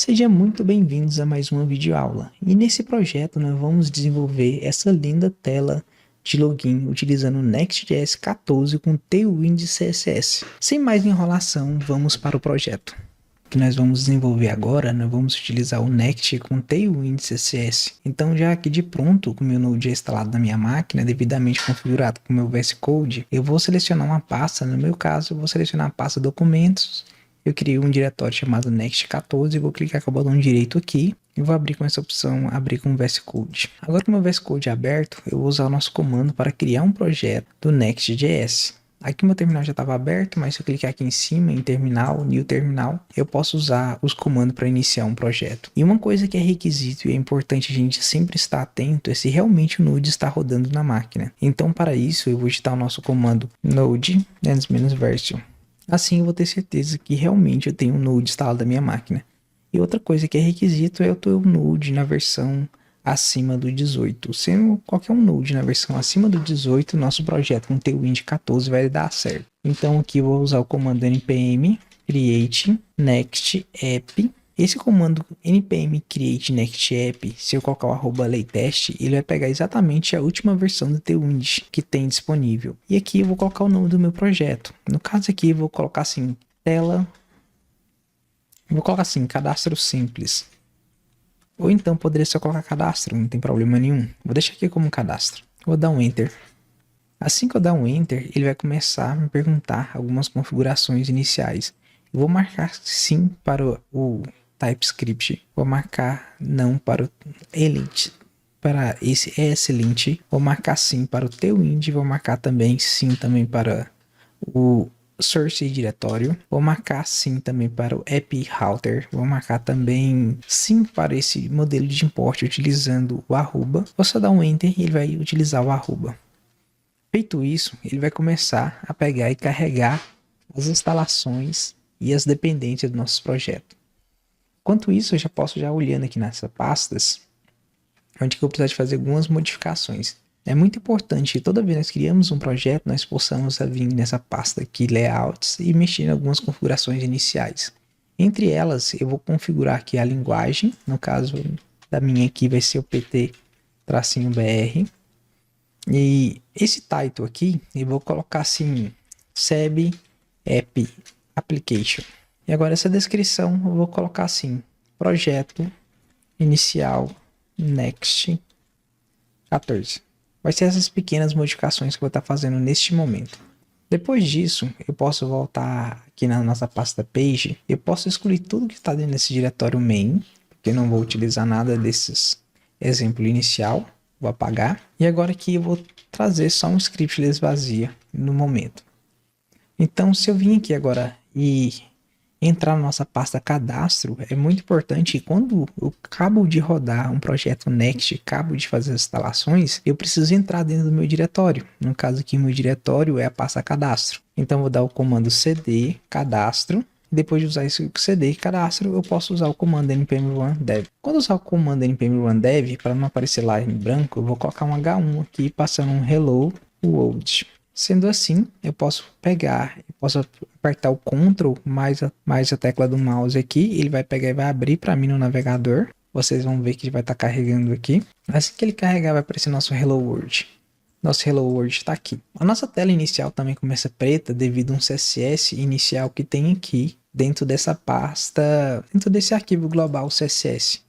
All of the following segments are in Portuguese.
Sejam muito bem-vindos a mais uma videoaula. E nesse projeto nós vamos desenvolver essa linda tela de login utilizando o Next.js 14 com Tailwind CSS. Sem mais enrolação, vamos para o projeto. O que nós vamos desenvolver agora, nós vamos utilizar o Next com Tailwind CSS. Então já aqui de pronto, com o meu Node instalado na minha máquina, devidamente configurado com o meu VS Code, eu vou selecionar uma pasta, no meu caso eu vou selecionar a pasta documentos. Eu criei um diretório chamado Next14 e vou clicar com o botão direito aqui e vou abrir com essa opção, abrir com o VS Code. Agora com o meu VS Code aberto, eu vou usar o nosso comando para criar um projeto do Next.js. Aqui meu terminal já estava aberto, mas se eu clicar aqui em cima em terminal, new terminal, eu posso usar os comandos para iniciar um projeto. E uma coisa que é requisito e é importante a gente sempre estar atento é se realmente o Node está rodando na máquina. Então para isso eu vou digitar o nosso comando node -version. Assim eu vou ter certeza que realmente eu tenho um Node instalado na minha máquina. E outra coisa que é requisito é eu ter o Node na versão acima do 18. Sendo qualquer um Node na versão acima do 18, nosso projeto com Tailwind 14 vai dar certo. Então aqui eu vou usar o comando npm create next app. Esse comando npm create next app, se eu colocar o @laytest, ele vai pegar exatamente a última versão do Tailwind que tem disponível. E aqui eu vou colocar o nome do meu projeto. No caso aqui eu vou colocar assim, tela. Vou colocar assim, cadastro simples. Ou então poderia só colocar cadastro, não tem problema nenhum. Vou deixar aqui como cadastro. Vou dar um enter. Assim que eu dar um enter, ele vai começar a me perguntar algumas configurações iniciais. Eu vou marcar sim para o TypeScript, vou marcar não para o Elite, para esse é excelente, vou marcar sim para o Tailwind, vou marcar também sim também para o source diretório, vou marcar sim também para o app router, vou marcar também sim para esse modelo de import utilizando o arroba. Vou só dar um enter e ele vai utilizar o arroba. Feito isso, ele vai começar a pegar e carregar as instalações e as dependências do nosso projeto. Enquanto isso, eu já posso olhando aqui nessas pastas, onde eu preciso de fazer algumas modificações. É muito importante que toda vez que nós criamos um projeto, nós possamos vir nessa pasta aqui, layouts, e mexer em algumas configurações iniciais. Entre elas, eu vou configurar aqui a linguagem, no caso da minha aqui vai ser o PT-BR. E esse title aqui, eu vou colocar assim, SEB App Application. E agora essa descrição eu vou colocar assim, projeto inicial Next 14. Vai ser essas pequenas modificações que eu vou estar fazendo neste momento. Depois disso, eu posso voltar aqui na nossa pasta page, eu posso excluir tudo que está dentro desse diretório main, porque eu não vou utilizar nada desses exemplo inicial. Vou apagar. E agora aqui eu vou trazer só um scriptless vazia no momento. Então, se eu vim aqui agora e entrar na nossa pasta cadastro, é muito importante que quando eu acabo de rodar um projeto Next, acabo de fazer as instalações, eu preciso entrar dentro do meu diretório. No caso aqui, meu diretório é a pasta cadastro. Então, vou dar o comando cd cadastro. Depois de usar esse cd cadastro, eu posso usar o comando npm-run dev. Quando usar o comando npm-run dev, para não aparecer lá em branco, eu vou colocar um H1 aqui, passando um hello world. Sendo assim, eu posso pegar, eu posso apertar o Ctrl mais a tecla do mouse aqui, ele vai pegar e vai abrir para mim no navegador. Vocês vão ver que ele vai estar carregando aqui. Assim que ele carregar, vai aparecer nosso hello world. Nosso Hello World está aqui. A nossa tela inicial também começa preta devido a um CSS inicial que tem aqui dentro dessa pasta, dentro desse arquivo global CSS.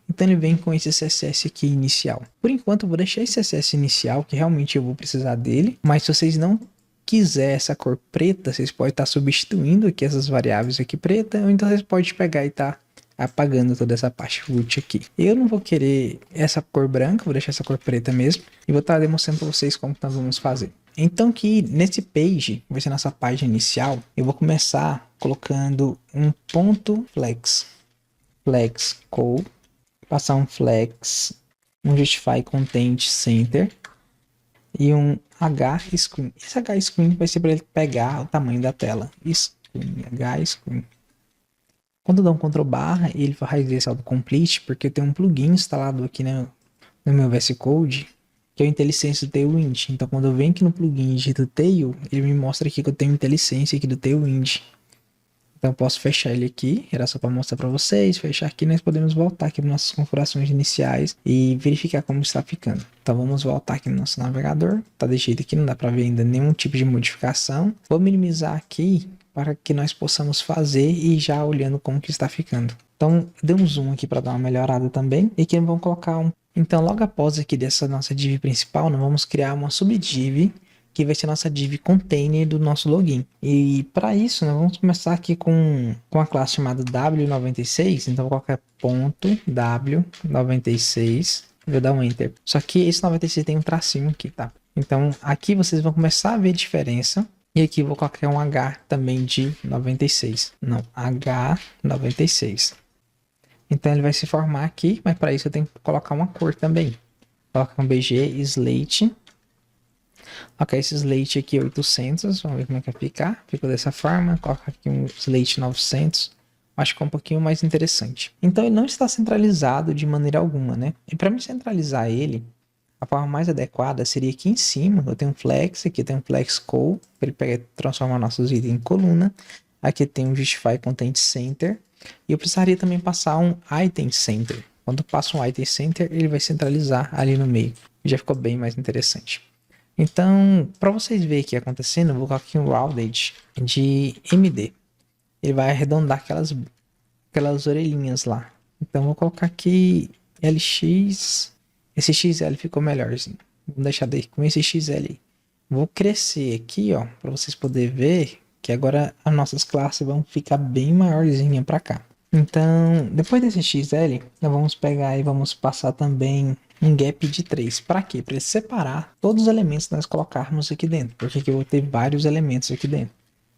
Então ele vem com esse CSS aqui inicial. Por enquanto eu vou deixar esse CSS inicial, que realmente eu vou precisar dele. Mas se vocês não quiserem essa cor preta, vocês podem estar substituindo aqui essas variáveis aqui preta, ou então vocês podem pegar e estar apagando toda essa parte root aqui. Eu não vou querer essa cor branca, vou deixar essa cor preta mesmo. E vou estar demonstrando para vocês como nós vamos fazer. Então que nesse page, vai ser nossa página inicial, eu vou começar colocando um ponto flex call, passar um flex, um justify content center e um hScreen. Esse hScreen vai ser para ele pegar o tamanho da tela. hScreen. Quando eu dou um Ctrl barra, ele faz esse autocomplete, porque eu tenho um plugin instalado aqui no meu VS Code, que é o IntelliSense do Tailwind. Então quando eu venho aqui no plugin e digito Tail, ele me mostra aqui que eu tenho IntelliSense aqui do Tailwind. Então eu posso fechar ele aqui, era só para mostrar para vocês, fechar aqui, nós podemos voltar aqui para nossas configurações iniciais e verificar como está ficando. Então vamos voltar aqui no nosso navegador, tá de jeito aqui, não dá para ver ainda nenhum tipo de modificação. Vou minimizar aqui para que nós possamos fazer e já olhando como que está ficando. Então dê um zoom aqui para dar uma melhorada também, e aqui vamos colocar um... Então logo após aqui dessa nossa div principal, nós vamos criar uma subdiv que vai ser a nossa div container do nosso login. E para isso, nós vamos começar aqui com a classe chamada W96. Então, vou colocar ponto W96. Vou dar um enter. Só que esse 96 tem um tracinho aqui, tá? Então, aqui vocês vão começar a ver a diferença. E aqui eu vou colocar um H também de 96. Não, H96. Então, ele vai se formar aqui, mas para isso eu tenho que colocar uma cor também. Vou colocar um BG Slate. Ok, esse slate aqui é 800, vamos ver como é que vai ficar. Ficou dessa forma, coloca aqui um slate 900, acho que é um pouquinho mais interessante. Então ele não está centralizado de maneira alguma, né? E para mim centralizar ele, a forma mais adequada seria aqui em cima, eu tenho um flex, aqui tem um flex call, para ele pegar, transformar nossos itens em coluna. Aqui tem um justify content center, e eu precisaria também passar um item center. Quando eu passo um item center, ele vai centralizar ali no meio. Já ficou bem mais interessante. Então, para vocês verem o que está acontecendo, eu vou colocar aqui um rounded de MD. Ele vai arredondar aquelas orelhinhas lá. Então, vou colocar aqui LX. Esse XL ficou melhorzinho. Vamos deixar daí com esse XL aí. Vou crescer aqui, ó, para vocês poderem ver que agora as nossas classes vão ficar bem maiorzinha para cá. Então, depois desse XL, nós vamos pegar e vamos passar também um gap de 3. Para quê? Para separar todos os elementos que nós colocarmos aqui dentro. Porque aqui eu vou ter vários elementos aqui dentro.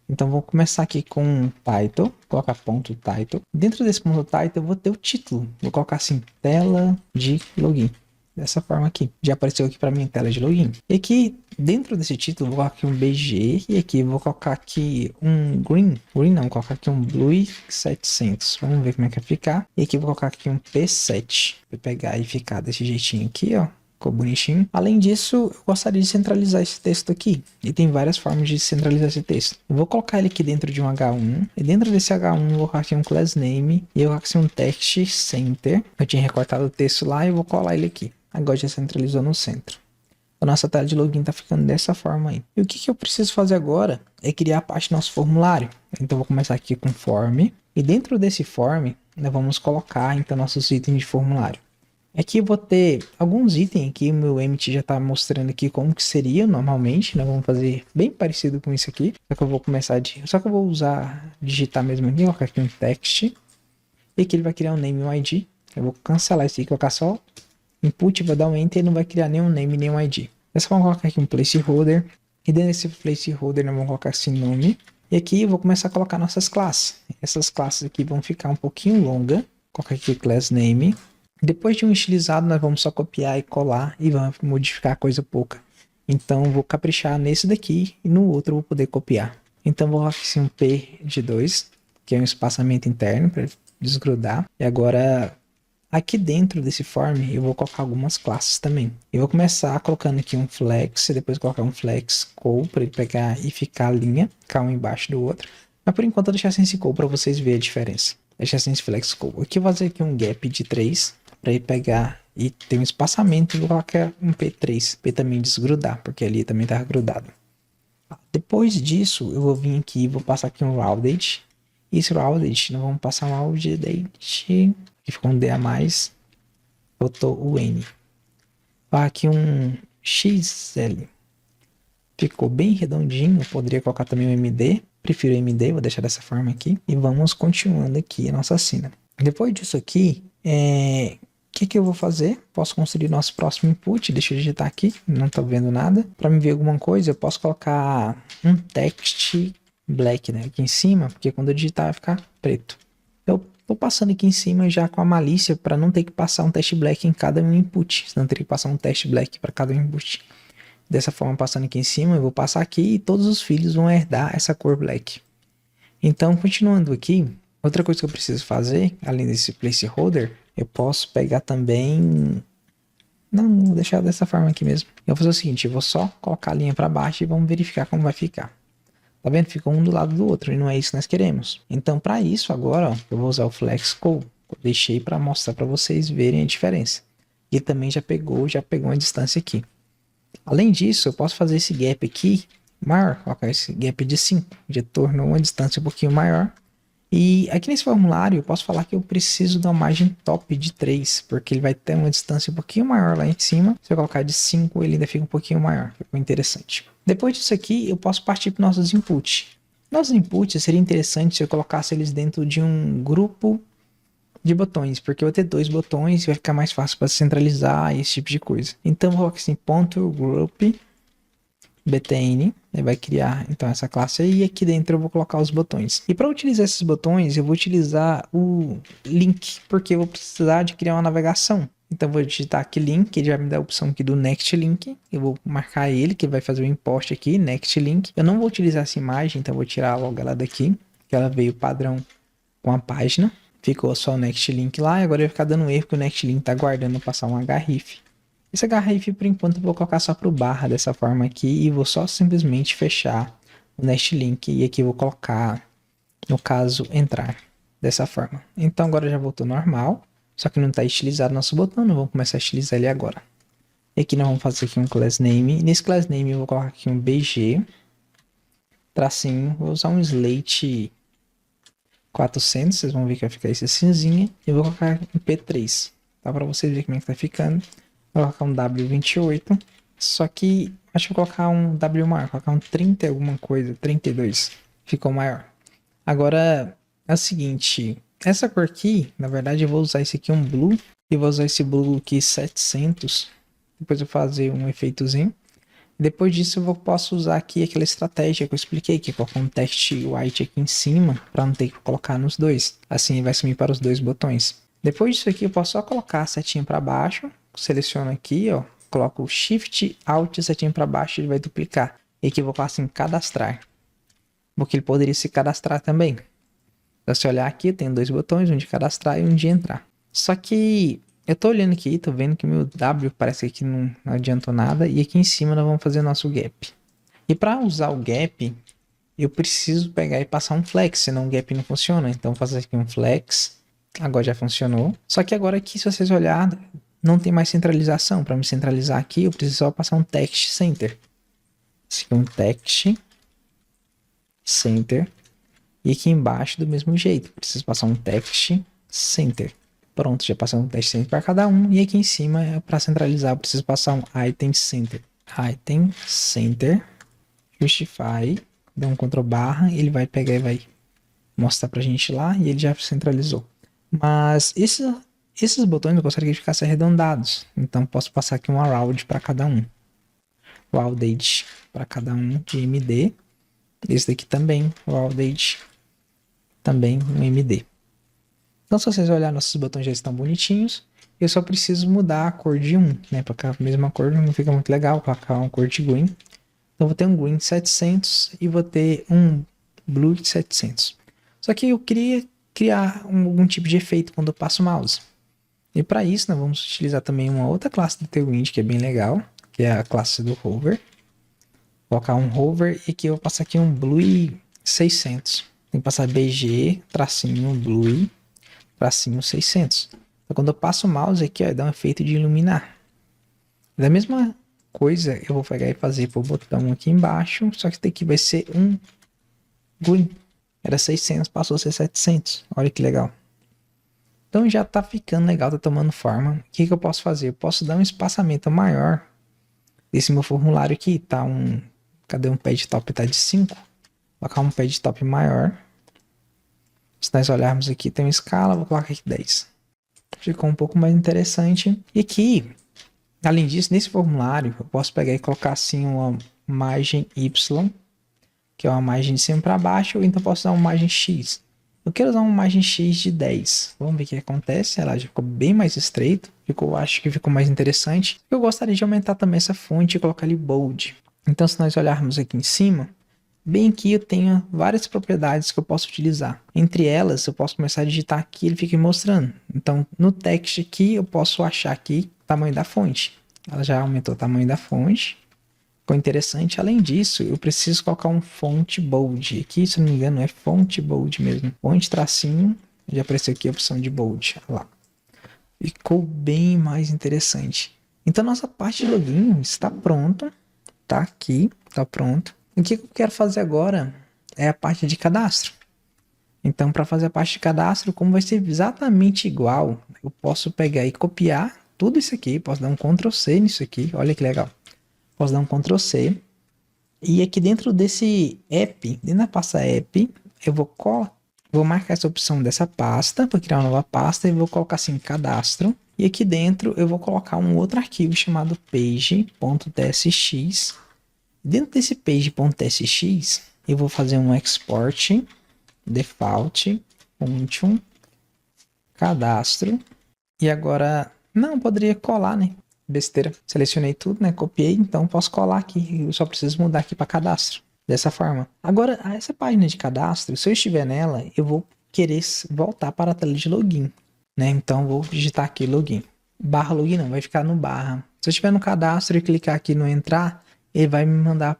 Então, vou começar aqui com title. Colocar ponto title. Dentro desse ponto title, eu vou ter o título. Vou colocar assim, tela de login. Dessa forma aqui. Já apareceu aqui para mim tela de login. E aqui, dentro desse título, vou colocar aqui um BG. E aqui, vou colocar aqui um green. Green não, vou colocar aqui um blue 700. Vamos ver como é que vai ficar. E aqui, vou colocar aqui um P7. Vou pegar e ficar desse jeitinho aqui, ó. Ficou bonitinho. Além disso, eu gostaria de centralizar esse texto aqui. E tem várias formas de centralizar esse texto. Eu vou colocar ele aqui dentro de um H1. E dentro desse H1, eu vou colocar aqui um class name. E eu vou colocar aqui um text center. Eu tinha recortado o texto lá e vou colar ele aqui. Agora já centralizou no centro. A nossa tela de login está ficando dessa forma aí. E o que eu preciso fazer agora é criar a parte do nosso formulário. Então eu vou começar aqui com form. E dentro desse form, nós vamos colocar então nossos itens de formulário. Aqui eu vou ter alguns itens aqui, o meu Emmet já está mostrando aqui como que seria normalmente. Nós vamos fazer bem parecido com isso aqui. Só que eu vou começar só que eu vou usar, digitar mesmo aqui, colocar aqui um text. E aqui ele vai criar um name e um ID. Eu vou cancelar isso aqui, colocar só input, vou dar um enter e não vai criar nenhum name, nenhum ID. Dessa forma, vamos colocar aqui um placeholder. E dentro desse placeholder, nós vamos colocar assim nome. E aqui eu vou começar a colocar nossas classes. Essas classes aqui vão ficar um pouquinho longas. Colocar aqui class name. Depois de um estilizado, nós vamos só copiar e colar e vamos modificar coisa pouca. Então, eu vou caprichar nesse daqui e no outro eu vou poder copiar. Então, eu vou colocar assim um P de 2, que é um espaçamento interno para desgrudar. E agora, aqui dentro desse form, eu vou colocar algumas classes também. Eu vou começar colocando aqui um flex, depois colocar um flex call para ele pegar e ficar a linha, ficar um embaixo do outro. Mas por enquanto eu vou deixar sem esse call para vocês verem a diferença. Deixar sem esse flex call. Aqui eu vou fazer aqui um gap de 3 para ele pegar e ter um espaçamento. Eu vou colocar um P3 para também desgrudar, porque ali também está grudado. Depois disso, eu vou vir aqui e vou passar aqui um rounded. E esse rounded, nós vamos passar um rounded. Que ficou um D a mais, botou o N. Aqui um XL, ficou bem redondinho. Eu poderia colocar também o MD, prefiro o MD, vou deixar dessa forma aqui. E vamos continuando aqui a nossa cena. Depois disso aqui, o que eu vou fazer? Posso construir nosso próximo input. Deixa eu digitar aqui, não estou vendo nada. Para me ver alguma coisa, eu posso colocar um text black, né, aqui em cima, porque quando eu digitar vai ficar preto. Eu tô passando aqui em cima já com a malícia para não ter que passar um teste black em cada um input. Senão eu teria que passar um teste black para cada input. Dessa forma, passando aqui em cima, eu vou passar aqui e todos os filhos vão herdar essa cor black. Então, continuando aqui, outra coisa que eu preciso fazer, além desse placeholder, eu posso pegar também... Não, vou deixar dessa forma aqui mesmo. Eu vou fazer o seguinte, eu vou só colocar a linha para baixo e vamos verificar como vai ficar. Tá vendo? Ficou um do lado do outro e não é isso que nós queremos. Então, para isso agora, ó, eu vou usar o Flex Call. Eu deixei para mostrar para vocês verem a diferença. E também já pegou uma distância aqui. Além disso, eu posso fazer esse gap aqui maior, colocar esse gap de 5, já tornou uma distância um pouquinho maior. E aqui nesse formulário eu posso falar que eu preciso de uma margem top de 3, porque ele vai ter uma distância um pouquinho maior lá em cima. Se eu colocar de 5, ele ainda fica um pouquinho maior, ficou interessante. Depois disso aqui, eu posso partir para nossos inputs. Nossos inputs seria interessante se eu colocasse eles dentro de um grupo de botões, porque eu vou ter 2 botões e vai ficar mais fácil para centralizar esse tipo de coisa. Então eu vou colocar assim, ponto group btn, ele vai criar então essa classe aí, e aqui dentro eu vou colocar os botões. E para utilizar esses botões, eu vou utilizar o link, porque eu vou precisar de criar uma navegação. Então eu vou digitar aqui link, ele vai me dar a opção aqui do next link, eu vou marcar ele, que vai fazer o import aqui, next link. Eu não vou utilizar essa imagem, então eu vou tirar logo ela daqui, que ela veio padrão com a página. Ficou só o next link lá, e agora vai ficar dando erro que o next link tá guardando passar um href. Esse href, por enquanto, eu vou colocar só pro barra dessa forma aqui e vou só simplesmente fechar o next link e aqui eu vou colocar, no caso, entrar dessa forma. Então agora já voltou normal, só que não está estilizado nosso botão, não vamos começar a estilizar ele agora. E aqui nós vamos fazer aqui um class name, e nesse class name eu vou colocar aqui um bg, tracinho, vou usar um slate 400, vocês vão ver que vai ficar esse cinzinha, e eu vou colocar um p3, tá, para vocês verem como é que tá ficando. Vou colocar um W28, só que acho que vou colocar um W maior, vou colocar um 30 alguma coisa, 32, ficou maior. Agora é o seguinte, essa cor aqui, na verdade eu vou usar esse aqui um blue, e vou usar esse blue aqui 700, depois eu vou fazer um efeitozinho. Depois disso eu posso usar aqui aquela estratégia que eu expliquei, que é colocar um text white aqui em cima, para não ter que colocar nos dois, assim vai sumir para os dois botões. Depois disso aqui eu posso só colocar a setinha para baixo, seleciono aqui, ó, coloco o Shift, Alt e setinha para baixo, ele vai duplicar. E aqui eu vou colocar assim, cadastrar, porque ele poderia se cadastrar também. Então, se olhar aqui, tem 2 botões, um de cadastrar e um de entrar. Só que eu tô olhando aqui, tô vendo que meu W parece que não adiantou nada, e aqui em cima nós vamos fazer nosso gap. E para usar o gap, eu preciso pegar e passar um flex, senão o gap não funciona. Então, vou fazer aqui um flex, agora já funcionou. Só que agora aqui, se vocês olharem, não tem mais centralização. Para me centralizar aqui, eu preciso só passar um text center. Esse aqui é um text center. E aqui embaixo do mesmo jeito, preciso passar um text center. Pronto, já passei um text center para cada um. E aqui em cima, para centralizar, eu preciso passar um item center. Item center, justify, dá um Ctrl barra, ele vai pegar e vai mostrar pra gente lá, e ele já centralizou. Mas esses botões eu gostaria que ficassem arredondados, então posso passar aqui um around para cada um. Rounded para cada um de MD. Esse daqui também, rounded, também um MD. Então, se vocês olharem, nossos botões já estão bonitinhos. Eu só preciso mudar a cor de um, né? Porque a mesma cor não fica muito legal, vou colocar uma cor de green. Então, vou ter um green de 700 e vou ter um blue de 700. Só que eu queria criar algum tipo de efeito quando eu passo o mouse. E para isso, nós vamos utilizar também uma outra classe do Tailwind, que é bem legal, que é a classe do Hover. Vou colocar um Hover e aqui eu vou passar aqui um Blue 600. Tem que passar BG, tracinho, Blue, tracinho 600. Então, quando eu passo o mouse aqui, ó, dá um efeito de iluminar. Da mesma coisa, eu vou pegar e fazer para o botão aqui embaixo, só que esse daqui vai ser um Green. Era 600, passou a ser 700. Olha que legal. Então já tá ficando legal, tá tomando forma. O que eu posso fazer? Eu posso dar um espaçamento maior desse meu formulário aqui. Tá um... Cadê um pad top? Tá de 5. Vou colocar um pad top maior. Se nós olharmos aqui, tem uma escala. Vou colocar aqui 10. Ficou um pouco mais interessante. E aqui, além disso, nesse formulário, eu posso pegar e colocar assim uma margem Y, que é uma margem de cima para baixo, ou então posso usar uma margem X. Eu quero usar uma margem X de 10. Vamos ver o que acontece. Ela já ficou bem mais estreito. Acho que ficou mais interessante. Eu gostaria de aumentar também essa fonte e colocar ali bold. Então, se nós olharmos aqui em cima, bem aqui eu tenho várias propriedades que eu posso utilizar. Entre elas, eu posso começar a digitar aqui e ele fica mostrando. Então, no text aqui, eu posso achar aqui o tamanho da fonte. Ela já aumentou o tamanho da fonte. Ficou interessante. Além disso, eu preciso colocar um font bold. Aqui, se não me engano, é font bold mesmo. Font tracinho. Já apareceu aqui a opção de bold. Olha lá. Ficou bem mais interessante. Então, nossa parte de login está pronta. Tá aqui, tá pronto. O que eu quero fazer agora é a parte de cadastro. Então, para fazer a parte de cadastro, como vai ser exatamente igual, eu posso pegar e copiar tudo isso aqui. Posso dar um Ctrl C nisso aqui. Olha que legal. Posso dar um Ctrl C. E aqui dentro desse app, dentro da pasta app, eu vou marcar essa opção dessa pasta para criar uma nova pasta e vou colocar assim, cadastro. E aqui dentro eu vou colocar um outro arquivo chamado page.tsx. Dentro desse page.tsx, eu vou fazer um export default function cadastro. E agora, não, poderia colar, né? Besteira. Selecionei tudo, né? Copiei, então posso colar aqui. Eu só preciso mudar aqui para cadastro. Dessa forma. Agora, essa página de cadastro, se eu estiver nela, eu vou querer voltar para a tela de login, né? Então, vou digitar aqui login. Barra login não, vai ficar no barra. Se eu estiver no cadastro e clicar aqui no entrar, ele vai me mandar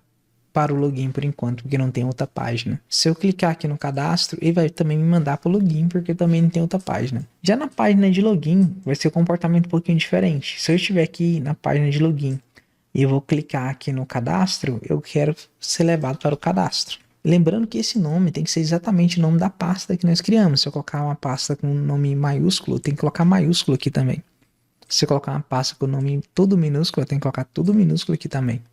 para o login por enquanto, porque não tem outra página. Se eu clicar aqui no cadastro, ele vai também me mandar para o login, porque também não tem outra página. Já na página de login, vai ser um comportamento um pouquinho diferente. Se eu estiver aqui na página de login e eu vou clicar aqui no cadastro, eu quero ser levado para o cadastro. Lembrando que esse nome tem que ser exatamente o nome da pasta que nós criamos. Se eu colocar uma pasta com nome maiúsculo, tem que colocar maiúsculo aqui também. Se eu colocar uma pasta com nome tudo minúsculo, tem que colocar tudo minúsculo aqui também.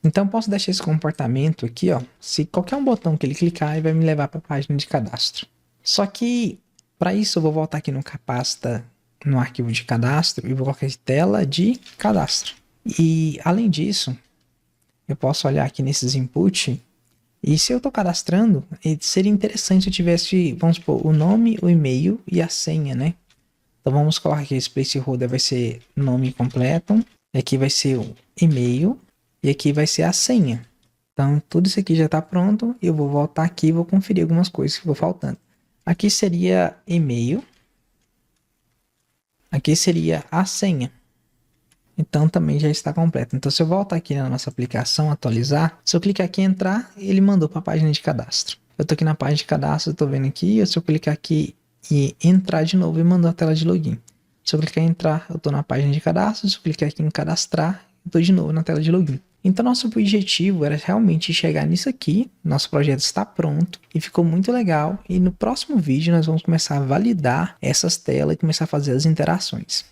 Então, posso deixar esse comportamento aqui, ó. Se qualquer um botão que ele clicar, ele vai me levar para a página de cadastro. Só que, para isso, eu vou voltar aqui no pasta, no arquivo de cadastro, e vou colocar tela de cadastro. E, além disso, eu posso olhar aqui nesses input, e se eu estou cadastrando, seria interessante se eu tivesse, vamos supor, o nome, o e-mail e a senha, né? Então, vamos colocar aqui, esse placeholder vai ser nome completo, aqui vai ser o e-mail, e aqui vai ser a senha. Então, tudo isso aqui já está pronto. Eu vou voltar aqui e vou conferir algumas coisas que vão faltando. Aqui seria e-mail. Aqui seria a senha. Então, também já está completo. Então, se eu voltar aqui na nossa aplicação, atualizar, se eu clicar aqui em entrar, ele mandou para a página de cadastro. Eu estou aqui na página de cadastro, estou vendo aqui. Se eu clicar aqui e entrar de novo, ele mandou a tela de login. Se eu clicar em entrar, eu estou na página de cadastro. Se eu clicar aqui em cadastrar, eu estou de novo na tela de login. Então, nosso objetivo era realmente chegar nisso aqui. Nosso projeto está pronto e ficou muito legal. E no próximo vídeo, nós vamos começar a validar essas telas e começar a fazer as interações.